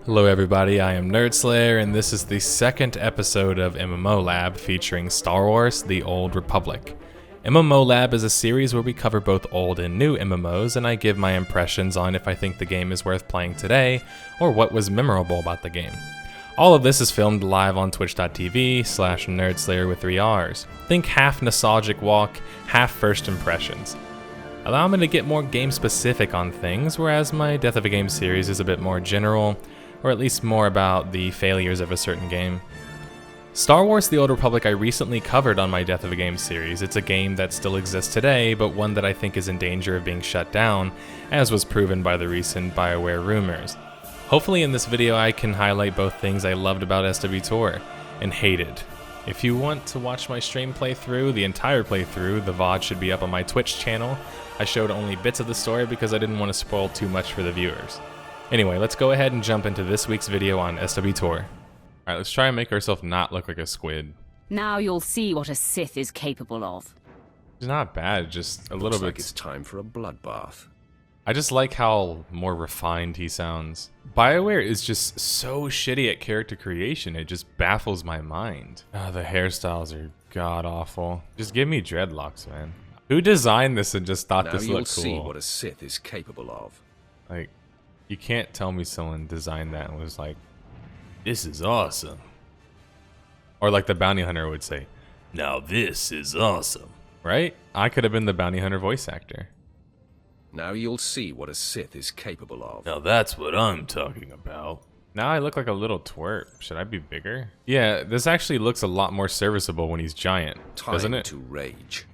Hello everybody, I am nerdSlayer, and this is the second episode of MMO Lab featuring Star Wars: The Old Republic. MMO Lab is a series where we cover both old and new MMOs, and I give my impressions on if I think the game is worth playing today, or what was memorable about the game. All of this is filmed live on twitch.tv/nerdslayer with 3 R's. Think half nostalgic walk, half first impressions. Allow me to get more game specific on things, whereas my Death of a Game series is a bit more general, or at least more about the failures of a certain game. Star Wars: The Old Republic I recently covered on my Death of a Game series. It's a game that still exists today, but one that I think is in danger of being shut down, as was proven by the recent BioWare rumors. Hopefully in this video I can highlight both things I loved about SWTOR and hated. If you want to watch my stream playthrough, the entire playthrough, the VOD should be up on my Twitch channel. I showed only bits of the story because I didn't want to spoil too much for the viewers. Anyway, let's go ahead and jump into this week's video on SWTOR. Alright, let's try and make ourselves not look like a squid. Now you'll see what a Sith is capable of. It's not bad, just a little bit. Like it's time for a bloodbath. I just like how more refined he sounds. BioWare is just so shitty at character creation, it just baffles my mind. The hairstyles are god-awful. Just give me dreadlocks, man. Who designed this and just thought this looked cool? Now you'll see what a Sith is capable of. Like, you can't tell me someone designed that and was like, this is awesome. Or like the bounty hunter would say, now this is awesome. Right? I could have been the bounty hunter voice actor. Now you'll see what a Sith is capable of. Now that's what I'm talking about. Now I look like a little twerp. Should I be bigger? Yeah, this actually looks a lot more serviceable when he's giant, doesn't it? Time to rage.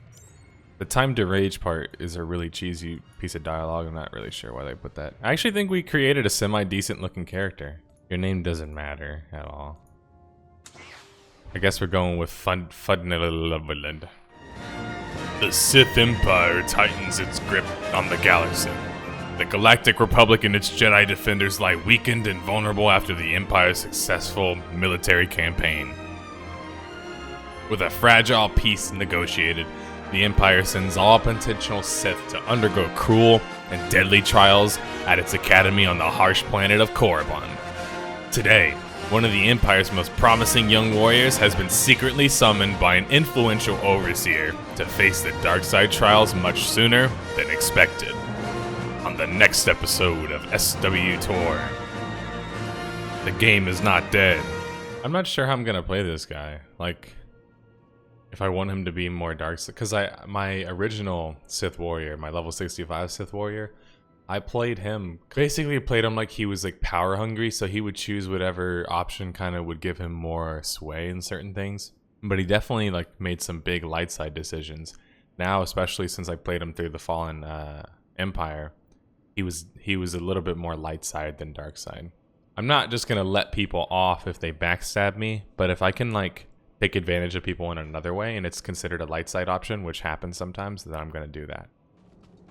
The time to rage part is a really cheesy piece of dialogue. I'm not really sure why they put that. I actually think we created a semi-decent looking character. Your name doesn't matter at all. I guess we're going with Fudnilland. The Sith Empire tightens its grip on the galaxy. The Galactic Republic and its Jedi defenders lie weakened and vulnerable after the Empire's successful military campaign. With a fragile peace negotiated, the Empire sends all potential Sith to undergo cruel and deadly trials at its academy on the harsh planet of Korriban. Today, one of the Empire's most promising young warriors has been secretly summoned by an influential overseer to face the dark side trials much sooner than expected. On the next episode of SWTOR, the game is not dead. I'm not sure how I'm gonna play this guy. Like, if I want him to be more dark, because my original Sith warrior, my level 65 Sith warrior, I played him like he was like power hungry, so he would choose whatever option kind of would give him more sway in certain things. But he definitely like made some big light side decisions. Now, especially since I played him through the Fallen Empire, he was a little bit more light side than dark side. I'm not just gonna let people off if they backstab me, but if I can like take advantage of people in another way and it's considered a light side option, which happens sometimes, then I'm gonna do that.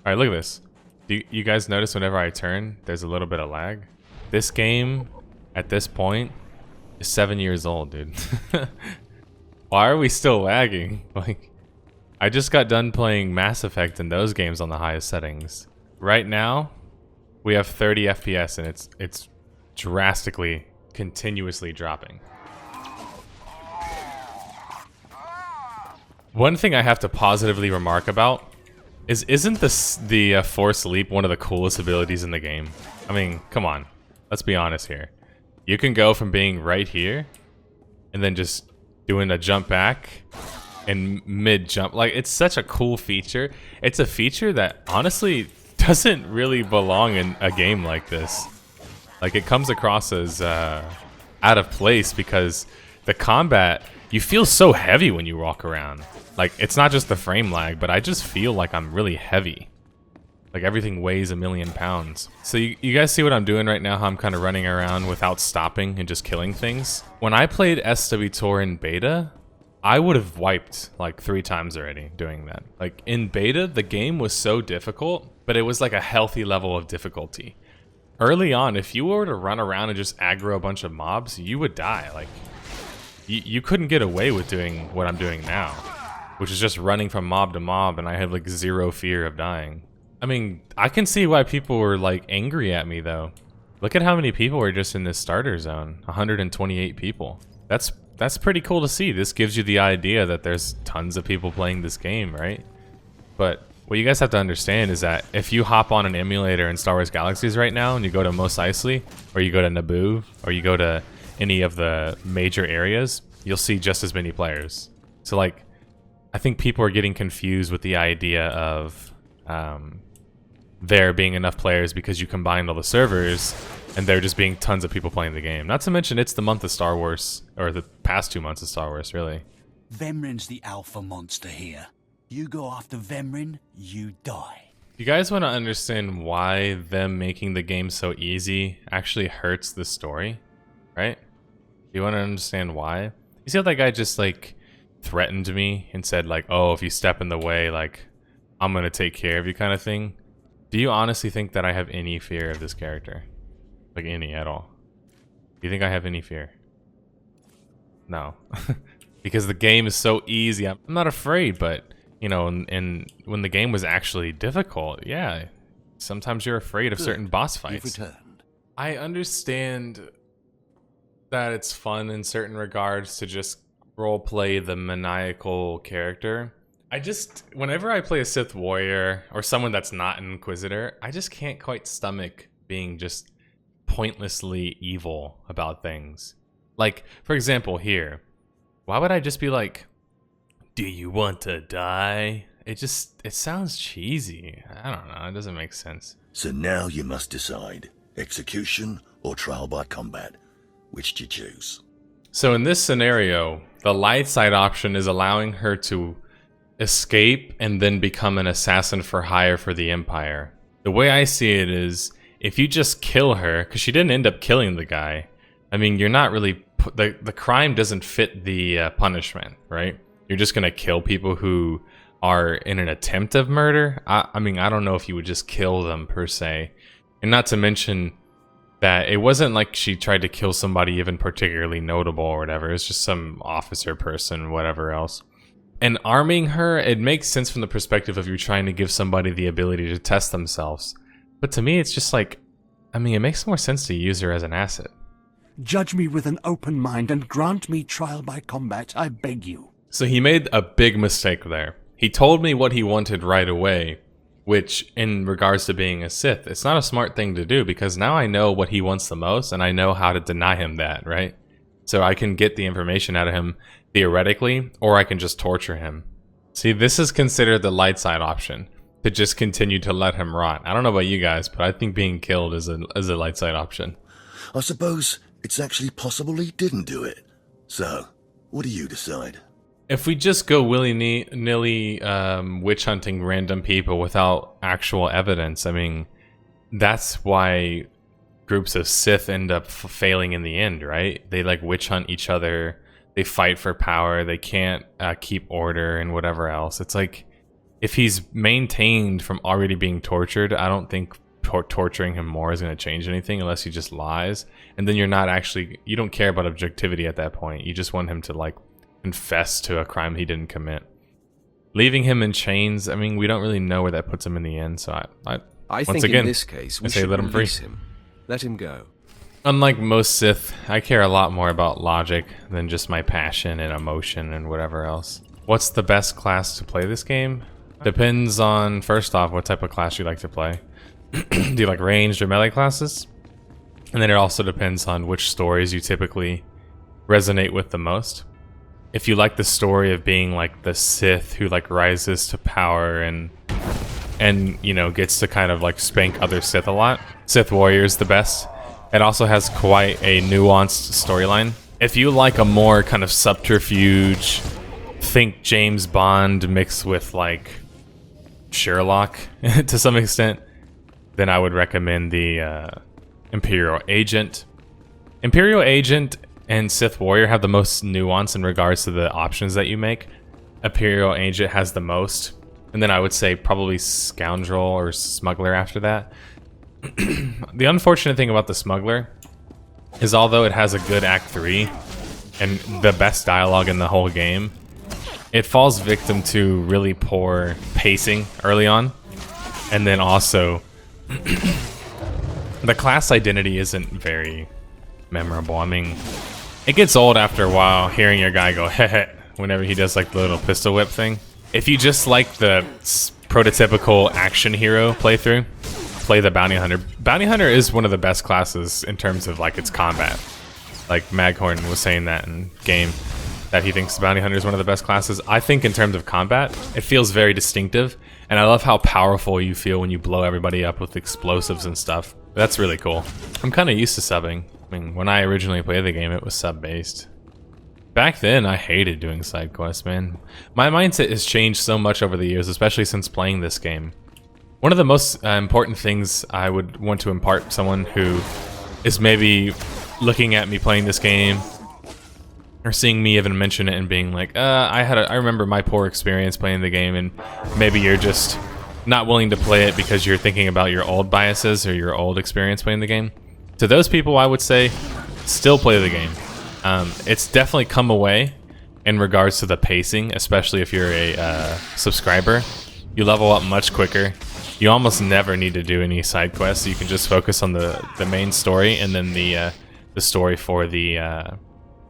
All right, look at this. Do you guys notice whenever I turn, there's a little bit of lag? This game, at this point, is 7 years old, dude. Why are we still lagging? Like, I just got done playing Mass Effect and those games on the highest settings. Right now, we have 30 FPS and it's drastically, continuously dropping. One thing I have to positively remark about isn't the Force Leap one of the coolest abilities in the game? I mean, come on. Let's be honest here. You can go from being right here and then just doing a jump back and mid-jump. Like, it's such a cool feature. It's a feature that honestly doesn't really belong in a game like this. Like, it comes across as out of place because the combat, you feel so heavy when you walk around. Like, it's not just the frame lag, but I just feel like I'm really heavy. Like, everything weighs 1,000,000 pounds. So you guys see what I'm doing right now, how I'm kind of running around without stopping and just killing things? When I played SWTOR in beta, I would have wiped like 3 times already doing that. Like, in beta, the game was so difficult, but it was like a healthy level of difficulty. Early on, if you were to run around and just aggro a bunch of mobs, you would die. Like, you couldn't get away with doing what I'm doing now, which is just running from mob to mob, and I have like 0 fear of dying. I mean, I can see why people were like angry at me though. Look at how many people are just in this starter zone. 128 people. That's pretty cool to see. This gives you the idea that there's tons of people playing this game, right? But what you guys have to understand is that if you hop on an emulator in Star Wars Galaxies right now and you go to Mos Eisley, or you go to Naboo, or you go to any of the major areas, you'll see just as many players. So like, I think people are getting confused with the idea of there being enough players because you combined all the servers and there just being tons of people playing the game. Not to mention it's the month of Star Wars, or the past 2 months of Star Wars, really. Vemrin's the alpha monster here. You go after Vemrin, you die. You guys want to understand why them making the game so easy actually hurts the story, right? You want to understand why? You see how that guy just like threatened me and said like, oh, if you step in the way, like I'm gonna take care of you kind of thing? Do you honestly think that I have any fear of this character? Like any at all? Do you think I have any fear? No. Because the game is so easy. I'm not afraid, but you know, and when the game was actually difficult, yeah, sometimes you're afraid of certain boss fights. You've returned. I understand that it's fun in certain regards to just roleplay the maniacal character. Whenever I play a Sith warrior or someone that's not an Inquisitor, I just can't quite stomach being just pointlessly evil about things. Like, for example, here, why would I just be like, do you want to die? It sounds cheesy. I don't know, it doesn't make sense. So now you must decide, execution or trial by combat. Which do you choose? So in this scenario, the light side option is allowing her to escape and then become an assassin for hire for the Empire. The way I see it is, if you just kill her, because she didn't end up killing the guy, I mean, you're not really, the crime doesn't fit the punishment, right? You're just gonna kill people who are in an attempt of murder. I mean, I don't know if you would just kill them per se. And not to mention that it wasn't like she tried to kill somebody even particularly notable or whatever. It's just some officer person, whatever else. And arming her, it makes sense from the perspective of you trying to give somebody the ability to test themselves. But to me, it's just like, I mean, it makes more sense to use her as an asset. Judge me with an open mind and grant me trial by combat, I beg you. So he made a big mistake there. He told me what he wanted right away, which in regards to being a Sith, it's not a smart thing to do because now I know what he wants the most and I know how to deny him that, right? So I can get the information out of him theoretically, or I can just torture him. See, this is considered the light side option, to just continue to let him rot. I don't know about you guys, but I think being killed is a light side option. I suppose it's actually possible he didn't do it. So, what do you decide? If we just go willy-nilly witch hunting random people without actual evidence, I mean, that's why groups of Sith end up failing in the end, right? They like witch hunt each other, they fight for power, they can't keep order and whatever else. It's like, if he's maintained from already being tortured, I don't think torturing him more is going to change anything unless he just lies. And then you don't care about objectivity at that point. You just want him to like confess to a crime he didn't commit. Leaving him in chains, I mean, we don't really know where that puts him in the end. So I once think again, in this case, we I say should let him free. release him. Let him go. Unlike most Sith, I care a lot more about logic than just my passion and emotion and whatever else. What's the best class to play this game? Depends on, first off, what type of class you like to play. Do you like ranged or melee classes? And then it also depends on which stories you typically resonate with the most. If you like the story of being like the Sith who like rises to power and you know, gets to kind of like spank other Sith a lot, Sith Warrior is the best. It also has quite a nuanced storyline. If you like a more kind of subterfuge, think James Bond mixed with like Sherlock to some extent, then I would recommend the Imperial Agent. Imperial Agent and Sith Warrior have the most nuance in regards to the options that you make. Imperial Agent has the most, and then I would say probably Scoundrel or Smuggler after that. The unfortunate thing about the Smuggler is, although it has a good Act 3 and the best dialogue in the whole game, it falls victim to really poor pacing early on, and then also the class identity isn't very memorable. I mean, it gets old after a while hearing your guy go heh whenever he does like the little pistol whip thing. If you just like the prototypical action hero playthrough, play the Bounty Hunter. Bounty Hunter is one of the best classes in terms of like its combat. Like Maghorn was saying that in game, that he thinks Bounty Hunter is one of the best classes. I think in terms of combat, it feels very distinctive, and I love how powerful you feel when you blow everybody up with explosives and stuff. That's really cool. I'm kind of used to subbing. I mean, when I originally played the game, it was sub-based. Back then, I hated doing side quests, man. My mindset has changed so much over the years, especially since playing this game. One of the most important things I would want to impart to someone who is maybe looking at me playing this game, or seeing me even mention it and being like, I remember my poor experience playing the game, and maybe you're just not willing to play it because you're thinking about your old biases or your old experience playing the game. To those people, I would say, still play the game. It's definitely come away in regards to the pacing, especially if you're a subscriber. You level up much quicker. You almost never need to do any side quests. You can just focus on the main story and then the story for the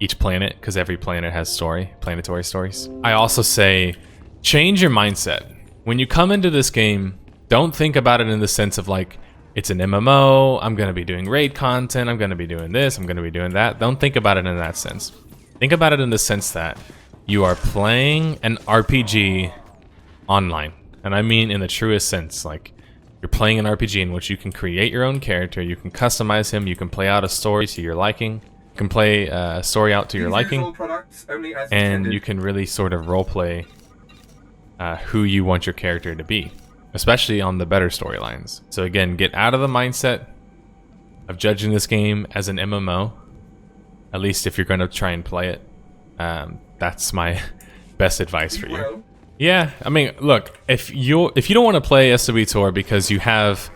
each planet, because every planet has planetary stories. I also say, change your mindset. When you come into this game, don't think about it in the sense of like, it's an MMO, I'm gonna be doing raid content, I'm gonna be doing this, I'm gonna be doing that. Don't think about it in that sense. Think about it in the sense that you are playing an RPG online. And I mean in the truest sense, like, you're playing an RPG in which you can create your own character, you can customize him, you can play out a story to your liking, you can play a story out to your liking, and you can really sort of roleplay who you want your character to be, especially on the better storylines. So again, get out of the mindset of judging this game as an MMO, at least if you're going to try and play it. That's my best advice for you. Yeah, I mean, look, if you don't want to play SWTOR because you have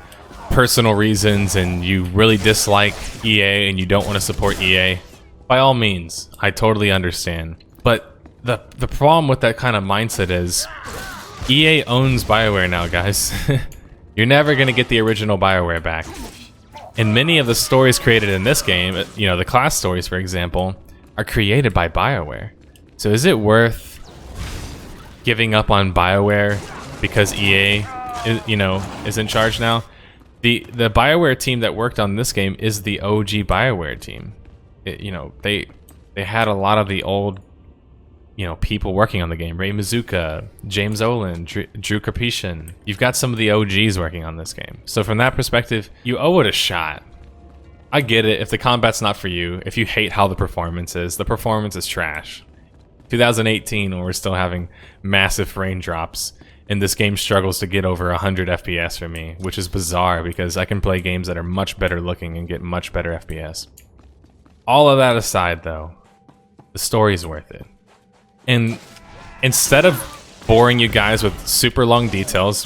personal reasons and you really dislike EA and you don't want to support EA, by all means, I totally understand. But the problem with that kind of mindset is EA owns BioWare now, guys. You're never going to get the original BioWare back. And many of the stories created in this game, you know, the class stories, for example, are created by BioWare. So is it worth giving up on BioWare because EA, you know, is in charge now? The BioWare team that worked on this game is the OG BioWare team. You know, they had a lot of the old, you know, people working on the game. Ray Mizuka, James Olin, Drew Karpyshyn. You've got some of the OGs working on this game. So from that perspective, you owe it a shot. I get it if the combat's not for you, if you hate how the performance is trash. 2018, when we're still having massive frame drops, and this game struggles to get over 100 FPS for me, which is bizarre because I can play games that are much better looking and get much better FPS. All of that aside, though, the story's worth it. And instead of boring you guys with super long details,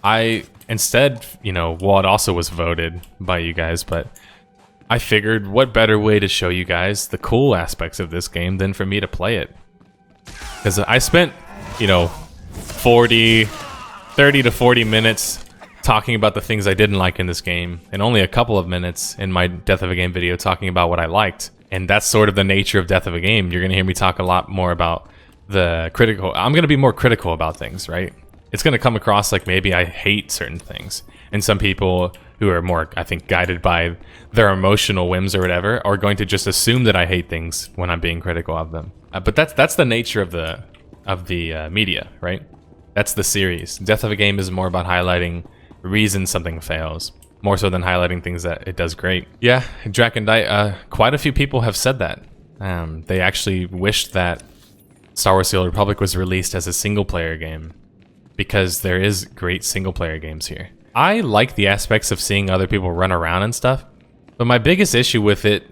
I instead, you know, well, it also was voted by you guys, but I figured what better way to show you guys the cool aspects of this game than for me to play it. Because I spent, you know, 30 to 40 minutes talking about the things I didn't like in this game, and only a couple of minutes in my Death of a Game video talking about what I liked. And that's sort of the nature of Death of a Game. You're going to hear me talk a lot more about the critical. I'm going to be more critical about things, right? It's going to come across like maybe I hate certain things. And some people who are more, I think, guided by their emotional whims or whatever are going to just assume that I hate things when I'm being critical of them. But that's the nature of the media, right? That's the series. Death of a Game is more about highlighting reasons something fails, more so than highlighting things that it does great. Yeah, Drac and Die, quite a few people have said that. They actually wished that Star Wars: The Old Republic was released as a single-player game, because there is great single-player games here. I like the aspects of seeing other people run around and stuff, but my biggest issue with it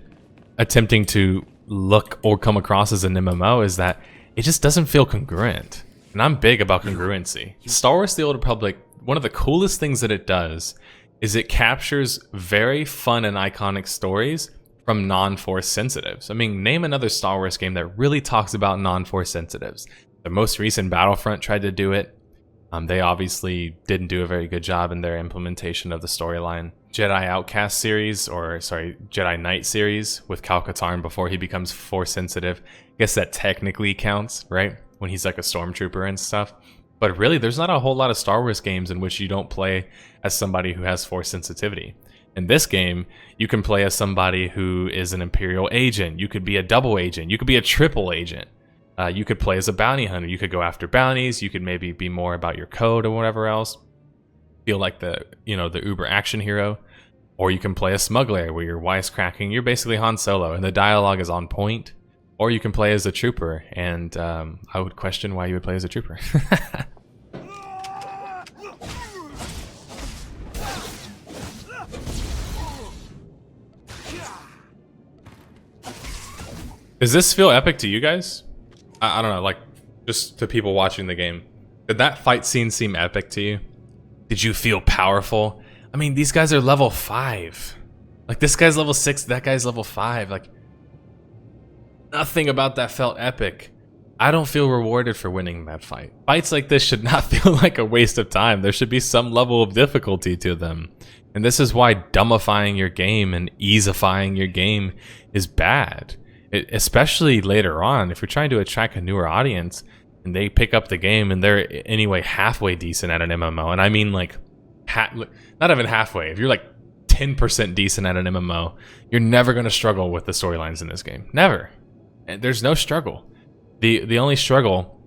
attempting to look or come across as an MMO is that it just doesn't feel congruent. And I'm big about congruency. Star Wars: The Old Republic, one of the coolest things that it does is it captures very fun and iconic stories from non-Force sensitives. I mean, name another Star Wars game that really talks about non-Force sensitives. The most recent Battlefront tried to do it. They obviously didn't do a very good job in their implementation of the storyline. Jedi Outcast series, or sorry, Jedi Knight series with Cal Katarn before he becomes Force sensitive. I guess that technically counts, right? When he's like a stormtrooper and stuff. But really, there's not a whole lot of Star Wars games in which you don't play as somebody who has Force sensitivity. In this game, you can play as somebody who is an Imperial agent. You could be a double agent. You could be a triple agent. You could play as a bounty hunter. You could go after bounties. You could maybe be more about your code or whatever else. Feel like the uber action hero. Or you can play a smuggler where you're wisecracking. You're basically Han Solo and the dialogue is on point. Or you can play as a trooper, and I would question why you would play as a trooper. Does this feel epic to you guys? I don't know, like, just to people watching the game. Did that fight scene seem epic to you? Did you feel powerful? I mean, these guys are level 5. Like, this guy's level 6, that guy's level 5. Like, nothing about that felt epic. I don't feel rewarded for winning that fight. Fights like this should not feel like a waste of time. There should be some level of difficulty to them. And this is why dumbifying your game and easifying your game is bad. Especially later on, if you're trying to attract a newer audience and they pick up the game and they're anyway halfway decent at an MMO, and I mean like, not even halfway, if you're like 10% decent at an MMO, you're never going to struggle with the storylines in this game. Never. There's no struggle. The only struggle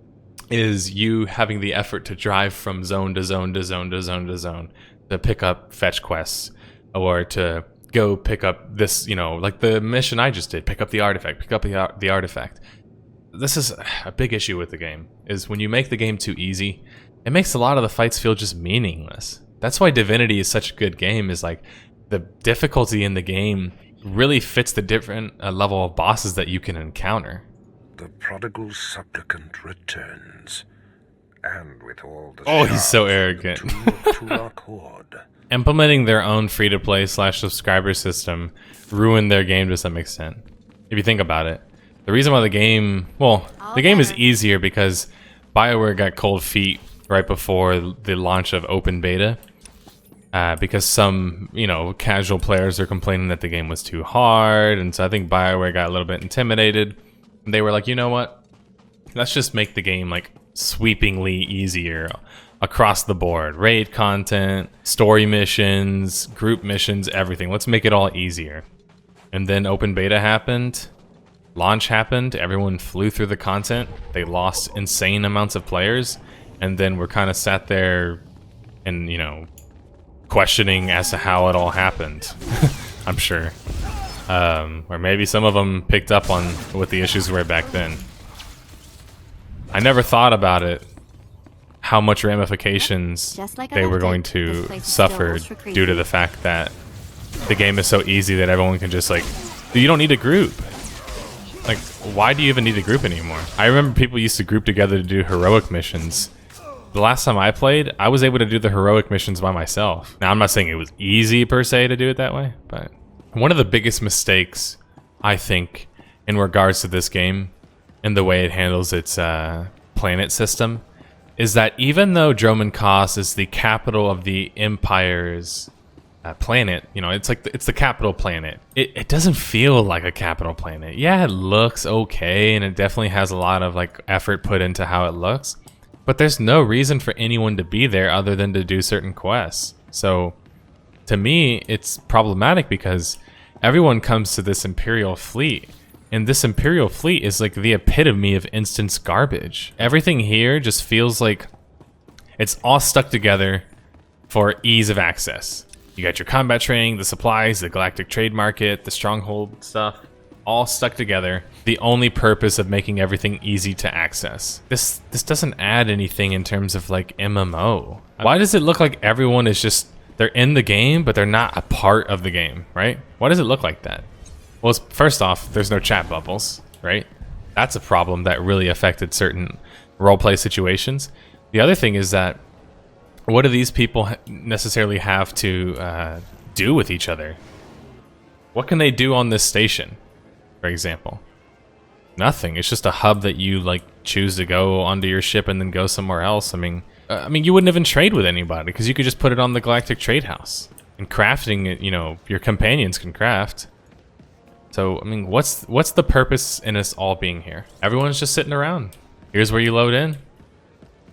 is you having the effort to drive from zone to zone to zone to zone to zone to pick up fetch quests, or to go pick up this, like the mission I just did, pick up the artifact, pick up the artifact. This is a big issue with the game, is when you make the game too easy, it makes a lot of the fights feel just meaningless. That's why Divinity is such a good game, is like the difficulty in the game really fits the different level of bosses that you can encounter. The prodigal supplicant returns, and with all the he's so arrogant. Implementing their own free-to-play / subscriber system ruined their game to some extent. If you think about it, the reason why the game is easier because BioWare got cold feet right before the launch of open beta. Because some, casual players are complaining that the game was too hard, and so I think BioWare got a little bit intimidated. They were like, you know what? Let's just make the game like sweepingly easier across the board. Raid content, story missions, group missions, everything. Let's make it all easier. And then open beta happened. Launch happened. Everyone flew through the content. They lost insane amounts of players. And then we're kind of sat there and, questioning as to how it all happened. I'm sure. Or maybe some of them picked up on what the issues were back then. I never thought about it, how much ramifications they were going to suffer due to the fact that the game is so easy that everyone can just like, you don't need a group. Like, why do you even need a group anymore? I remember people used to group together to do heroic missions. The last time I played, I was able to do the heroic missions by myself. Now, I'm not saying it was easy per se to do it that way, but one of the biggest mistakes, I think, in regards to this game and the way it handles its planet system is that even though Droman Kos is the capital of the Empire's planet, it's the capital planet, it doesn't feel like a capital planet. Yeah, it looks okay, and it definitely has a lot of like effort put into how it looks, but there's no reason for anyone to be there other than to do certain quests. So to me, it's problematic because everyone comes to this Imperial Fleet, and this Imperial Fleet is like the epitome of instance garbage. Everything here just feels like it's all stuck together for ease of access. You got your combat training, the supplies, the galactic trade market, the stronghold stuff, all stuck together. The only purpose of making everything easy to access. This doesn't add anything in terms of like MMO. Why does it look like everyone is just, they're in the game, but they're not a part of the game, right? Why does it look like that? Well, first off, there's no chat bubbles, right? That's a problem that really affected certain roleplay situations. The other thing is that, what do these people necessarily have to do with each other? What can they do on this station, for example? Nothing. It's just a hub that you like choose to go onto your ship and then go somewhere else. I mean, I mean, you wouldn't even trade with anybody because you could just put it on the Galactic Trade House. And crafting it, you know, your companions can craft. So, I mean, what's the purpose in us all being here? Everyone's just sitting around. Here's where you load in.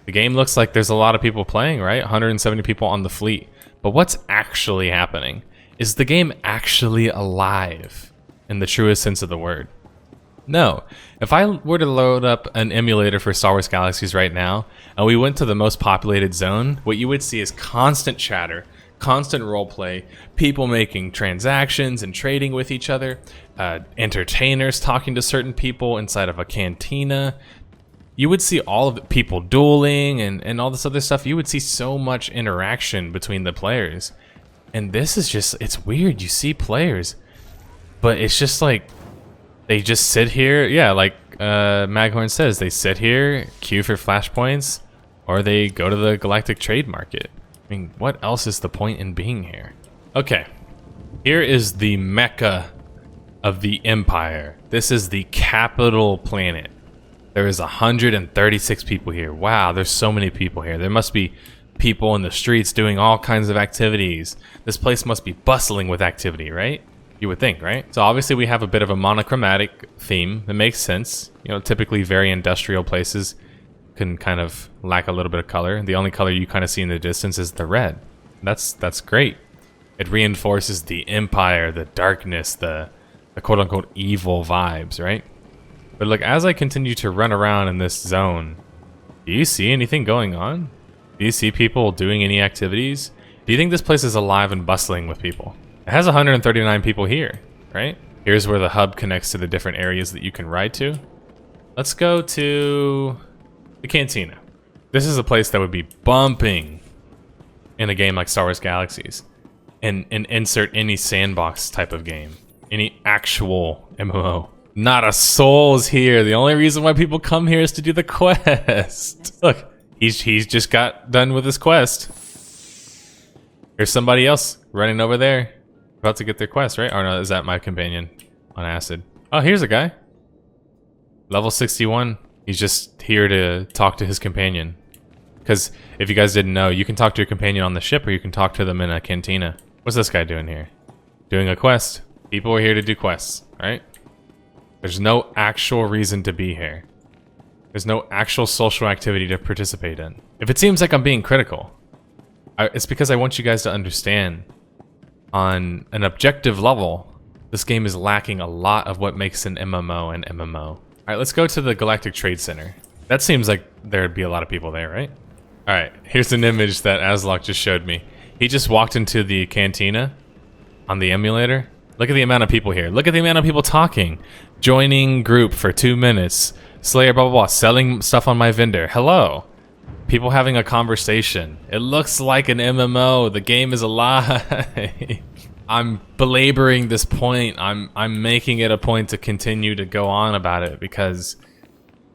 The game looks like there's a lot of people playing, right? 170 people on the fleet. But what's actually happening? Is the game actually alive in the truest sense of the word? No. If I were to load up an emulator for Star Wars Galaxies right now, and we went to the most populated zone, what you would see is constant chatter, constant roleplay, people making transactions and trading with each other, entertainers talking to certain people inside of a cantina. You would see all of the people dueling and all this other stuff. You would see so much interaction between the players. And this is just, it's weird. You see players, but it's just like, they just sit here. Yeah, like Maghorn says, they sit here, queue for flashpoints, or they go to the Galactic Trade Market. I mean, what else is the point in being here? Okay, here is the Mecca of the Empire. This is the capital planet. There is 136 people here. Wow, there's so many people here. There must be people in the streets doing all kinds of activities. This place must be bustling with activity, right? You would think, right? So obviously we have a bit of a monochromatic theme. That makes sense. You know, typically very industrial places can kind of lack a little bit of color. The only color you kind of see in the distance is the red. That's great. It reinforces the empire, the darkness, the quote-unquote evil vibes, right? But look, as I continue to run around in this zone, do you see anything going on? Do you see people doing any activities? Do you think this place is alive and bustling with people? It has 139 people here, right? Here's where the hub connects to the different areas that you can ride to. Let's go to the Cantina. This is a place that would be bumping in a game like Star Wars Galaxies. And insert any sandbox type of game. Any actual MMO. Not a soul is here. The only reason why people come here is to do the quest. Look, he's just got done with his quest. There's somebody else running over there, about to get their quest, right? Or no, is that my companion on acid? Oh, here's a guy. Level 61. He's just here to talk to his companion. Because if you guys didn't know, you can talk to your companion on the ship, or you can talk to them in a cantina. What's this guy doing here? Doing a quest. People are here to do quests, right? There's no actual reason to be here. There's no actual social activity to participate in. If it seems like I'm being critical, it's because I want you guys to understand, on an objective level, this game is lacking a lot of what makes an MMO an MMO. Alright, let's go to the Galactic Trade Center. That seems like there'd be a lot of people there, right? Alright, here's an image that Aslok just showed me. He just walked into the cantina on the emulator. Look at the amount of people here. Look at the amount of people talking. Joining group for 2 minutes. Slayer blah blah blah. Selling stuff on my vendor. Hello. People having a conversation. It looks like an MMO. The game is alive. I'm belaboring this point. I'm making it a point to continue to go on about it because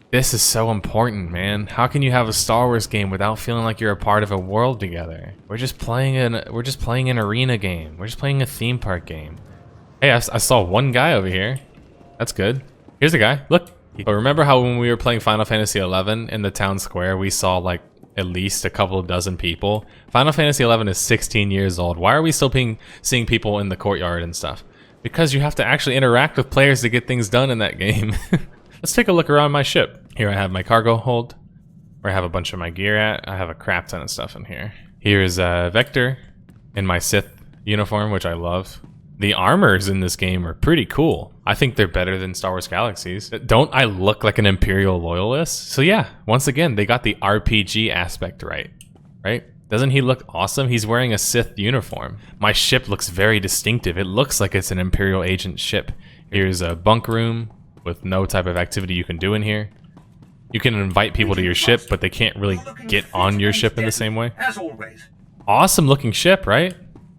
this is so important, man. How can you have a Star Wars game without feeling like you're a part of a world together? We're just playing an arena game. We're just playing a theme park game. Hey, I saw one guy over here. That's good. Here's a guy. Look. But remember how when we were playing Final Fantasy XI in the town square, we saw like at least a couple of dozen people? Final Fantasy XI is 16 years old. Why are we still seeing people in the courtyard and stuff? Because you have to actually interact with players to get things done in that game. Let's take a look around my ship. Here I have my cargo hold, where I have a bunch of my gear at. I have a crap ton of stuff in here. Here's Vector in my Sith uniform, which I love. The armors in this game are pretty cool. I think they're better than Star Wars Galaxies. Don't I look like an Imperial loyalist? So yeah, once again, they got the RPG aspect right? Doesn't he look awesome? He's wearing a Sith uniform. My ship looks very distinctive. It looks like it's an Imperial agent ship. Here's a bunk room with no type of activity you can do in here. You can invite people to your ship, but they can't really get on your ship in the same way. As always. Awesome looking ship, right?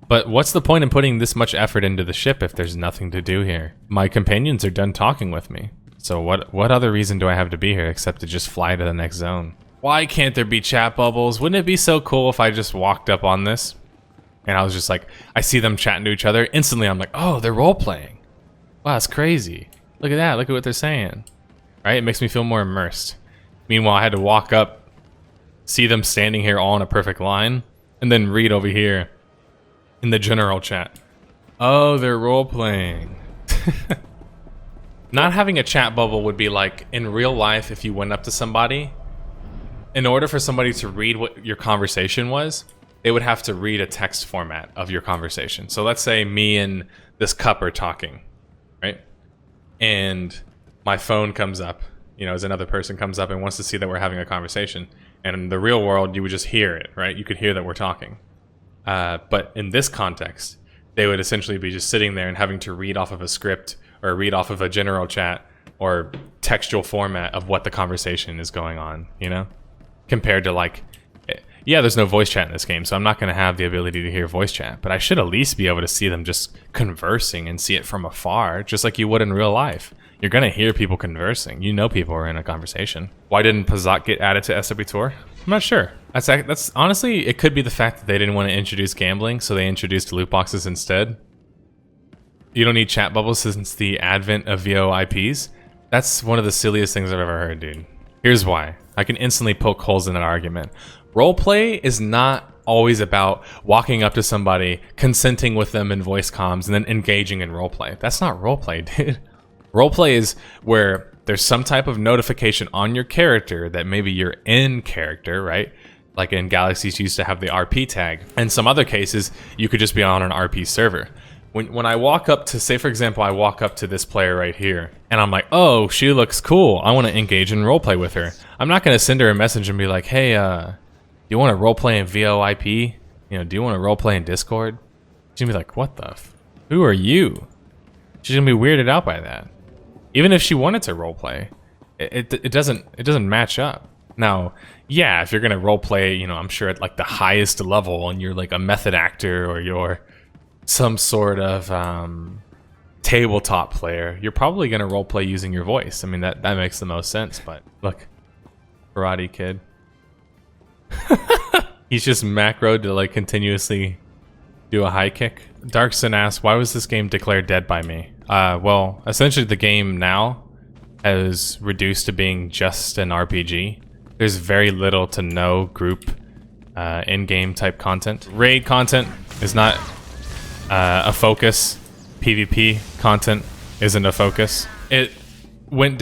But what's the point in putting this much effort into the ship if there's nothing to do here? My companions are done talking with me. So what other reason do I have to be here except to just fly to the next zone? Why can't there be chat bubbles? Wouldn't it be so cool if I just walked up on this and I was just like, I see them chatting to each other. Instantly I'm like, oh, they're role-playing. Wow, that's crazy. Look at that. Look at what they're saying. Right? It makes me feel more immersed. Meanwhile, I had to walk up see them standing here all in a perfect line, and then read over here in the general chat. Oh, they're role-playing. Not having a chat bubble would be like, in real life, if you went up to somebody, in order for somebody to read what your conversation was, they would have to read a text format of your conversation. So let's say me and this cup are talking, right? And my phone comes up, you know, as another person comes up and wants to see that we're having a conversation. And in the real world, you would just hear it, right? You could hear that we're talking. But in this context, they would essentially be just sitting there and having to read off of a script or read off of a general chat or textual format of what the conversation is going on, you know? Compared to like, yeah, there's no voice chat in this game, so I'm not going to have the ability to hear voice chat, but I should at least be able to see them just conversing and see it from afar, just like you would in real life. You're going to hear people conversing. You know people are in a conversation. Why didn't Pazak get added to SW Tour? I'm not sure. That's honestly, it could be the fact that they didn't want to introduce gambling, so they introduced loot boxes instead. You don't need chat bubbles since the advent of VoIPs. That's one of the silliest things I've ever heard, dude. Here's why. I can instantly poke holes in that argument. Roleplay is not always about walking up to somebody, consenting with them in voice comms, and then engaging in roleplay. That's not roleplay, dude. Roleplay is where there's some type of notification on your character that maybe you're in character, right? Like in Galaxies, you used to have the RP tag. In some other cases, you could just be on an RP server. When I walk up to, say for example, I walk up to this player right here, and I'm like, oh, she looks cool. I want to engage in roleplay with her. I'm not going to send her a message and be like, hey, do you want to roleplay in VoIP? You know, do you want to roleplay in Discord? She's going to be like, what the who are you? She's going to be weirded out by that. Even if she wanted to roleplay, it doesn't match up. Now, yeah, if you're going to roleplay, you know, I'm sure at like the highest level and you're like a method actor or you're some sort of tabletop player, you're probably going to roleplay using your voice. I mean, that makes the most sense, but look, Karate Kid. He's just macroed to like continuously do a high kick. Darkson asks, why was this game declared dead by me? Well, essentially the game now has reduced to being just an RPG. There's very little to no group in-game type content. Raid content is not a focus. PvP content isn't a focus. It went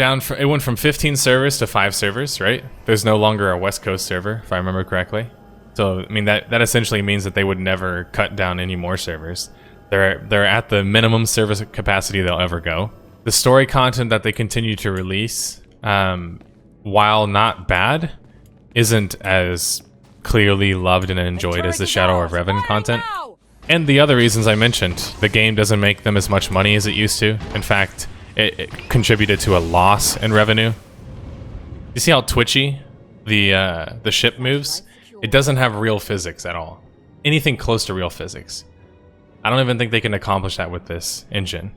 from 15 servers to 5 servers, right? There's no longer a West Coast server, if I remember correctly. So, I mean, that essentially means that they would never cut down any more servers. They're at the minimum service capacity they'll ever go. The story content that they continue to release, while not bad, isn't as clearly loved and enjoyed as the Shadow of Revan content. And the other reasons I mentioned. The game doesn't make them as much money as it used to. In fact, it contributed to a loss in revenue. You see how twitchy the ship moves? It doesn't have real physics at all. Anything close to real physics. I don't even think they can accomplish that with this engine.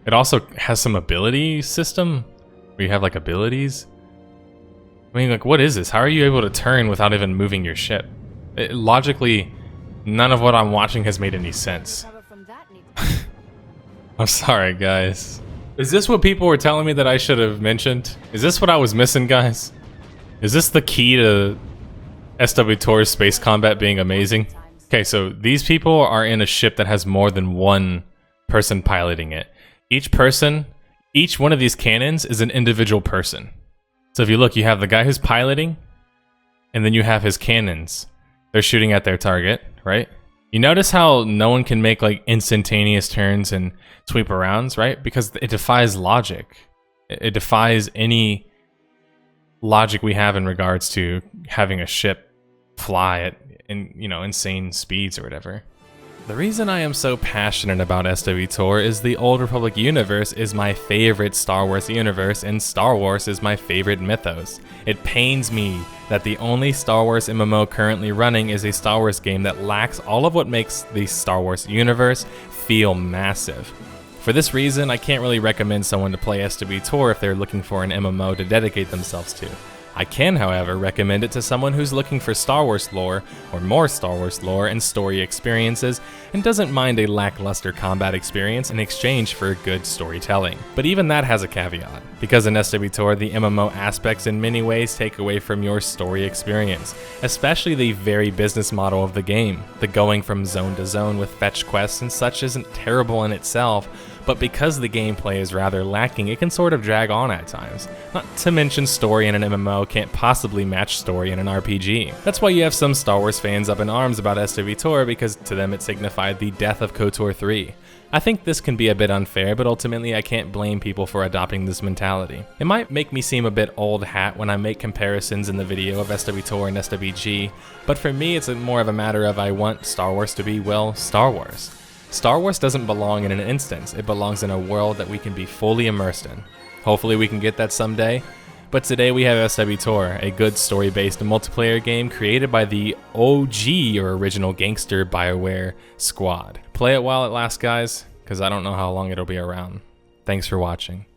It also has some ability system where you have like abilities. I mean, like, what is this? How are you able to turn without even moving your ship? Logically, none of what I'm watching has made any sense. I'm sorry, guys. Is this what people were telling me that I should have mentioned? Is this what I was missing, guys? Is this the key to SW Tour's space combat being amazing? Okay, so these people are in a ship that has more than one person piloting it. Each one of these cannons is an individual person. So if you look, you have the guy who's piloting, and then you have his cannons. They're shooting at their target, right? You notice how no one can make like instantaneous turns and sweep arounds, right? Because it defies logic. It defies any logic we have in regards to having a ship fly at insane speeds or whatever. The reason I am so passionate about SW Tour is the Old Republic universe is my favorite Star Wars universe, and Star Wars is my favorite mythos. It pains me that the only Star Wars MMO currently running is a Star Wars game that lacks all of what makes the Star Wars universe feel massive. For this reason, I can't really recommend someone to play SW Tour if they're looking for an MMO to dedicate themselves to. I can, however, recommend it to someone who's looking for Star Wars lore, or more Star Wars lore and story experiences, and doesn't mind a lackluster combat experience in exchange for good storytelling. But even that has a caveat, because in SWTOR, the MMO aspects in many ways take away from your story experience, especially the very business model of the game. The going from zone to zone with fetch quests and such isn't terrible in itself, but because the gameplay is rather lacking, it can sort of drag on at times. Not to mention story in an MMO can't possibly match story in an RPG. That's why you have some Star Wars fans up in arms about SWTOR, because to them it signified the death of KOTOR 3. I think this can be a bit unfair, but ultimately I can't blame people for adopting this mentality. It might make me seem a bit old hat when I make comparisons in the video of SWTOR and SWG, but for me it's more of a matter of I want Star Wars to be, well, Star Wars. Star Wars doesn't belong in an instance, it belongs in a world that we can be fully immersed in. Hopefully we can get that someday, but today we have SWTOR, a good story-based multiplayer game created by the OG, or original gangster BioWare squad. Play it while it lasts, guys, because I don't know how long it'll be around. Thanks for watching.